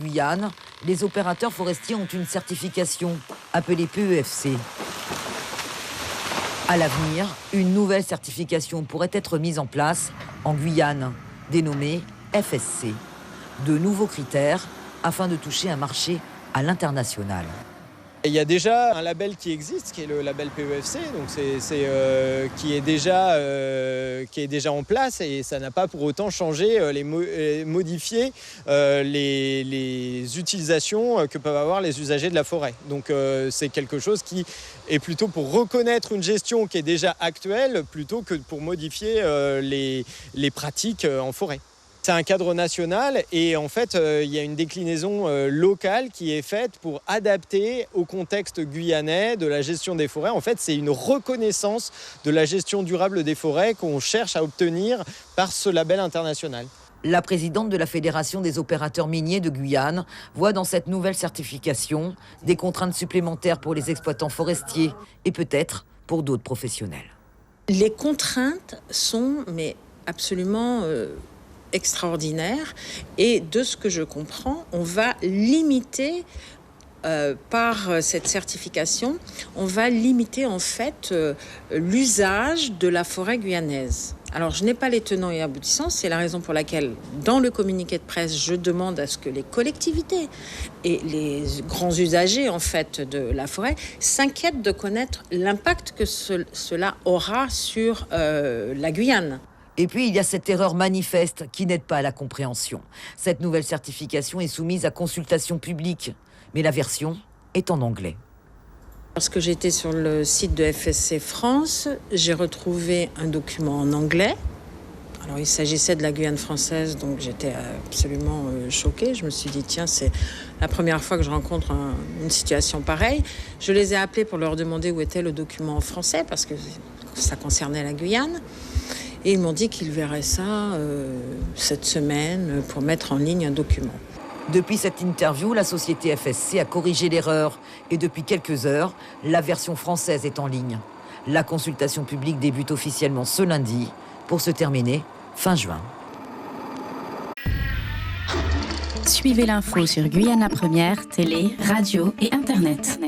Guyane, les opérateurs forestiers ont une certification appelée PEFC. À l'avenir, une nouvelle certification pourrait être mise en place en Guyane, dénommée FSC. De nouveaux critères afin de toucher un marché à l'international. Il y a déjà un label qui existe, qui est le label PEFC, donc qui est déjà en place et ça n'a pas pour autant changé, modifié les utilisations que peuvent avoir les usagers de la forêt. Donc c'est quelque chose qui est plutôt pour reconnaître une gestion qui est déjà actuelle plutôt que pour modifier les pratiques en forêt. C'est un cadre national et en fait, il y a une déclinaison locale qui est faite pour adapter au contexte guyanais de la gestion des forêts. En fait, c'est une reconnaissance de la gestion durable des forêts qu'on cherche à obtenir par ce label international. La présidente de la Fédération des opérateurs miniers de Guyane voit dans cette nouvelle certification des contraintes supplémentaires pour les exploitants forestiers et peut-être pour d'autres professionnels. Les contraintes sont absolument extraordinaire et de ce que je comprends, on va limiter par cette certification, on va limiter en fait l'usage de la forêt guyanaise. Alors je n'ai pas les tenants et aboutissants, c'est la raison pour laquelle dans le communiqué de presse, je demande à ce que les collectivités et les grands usagers en fait de la forêt s'inquiètent de connaître l'impact que cela aura sur la Guyane. Et puis, il y a cette erreur manifeste qui n'aide pas à la compréhension. Cette nouvelle certification est soumise à consultation publique, mais la version est en anglais. Lorsque j'étais sur le site de FSC France, j'ai retrouvé un document en anglais. Alors, il s'agissait de la Guyane française, donc j'étais absolument choquée. Je me suis dit, tiens, c'est la première fois que je rencontre une situation pareille. Je les ai appelés pour leur demander où était le document en français, parce que ça concernait la Guyane. Et ils m'ont dit qu'ils verraient ça cette semaine pour mettre en ligne un document. Depuis cette interview, la société FSC a corrigé l'erreur. Et depuis quelques heures, la version française est en ligne. La consultation publique débute officiellement ce lundi pour se terminer fin juin. Suivez l'info sur Guyana Première, télé, radio et Internet.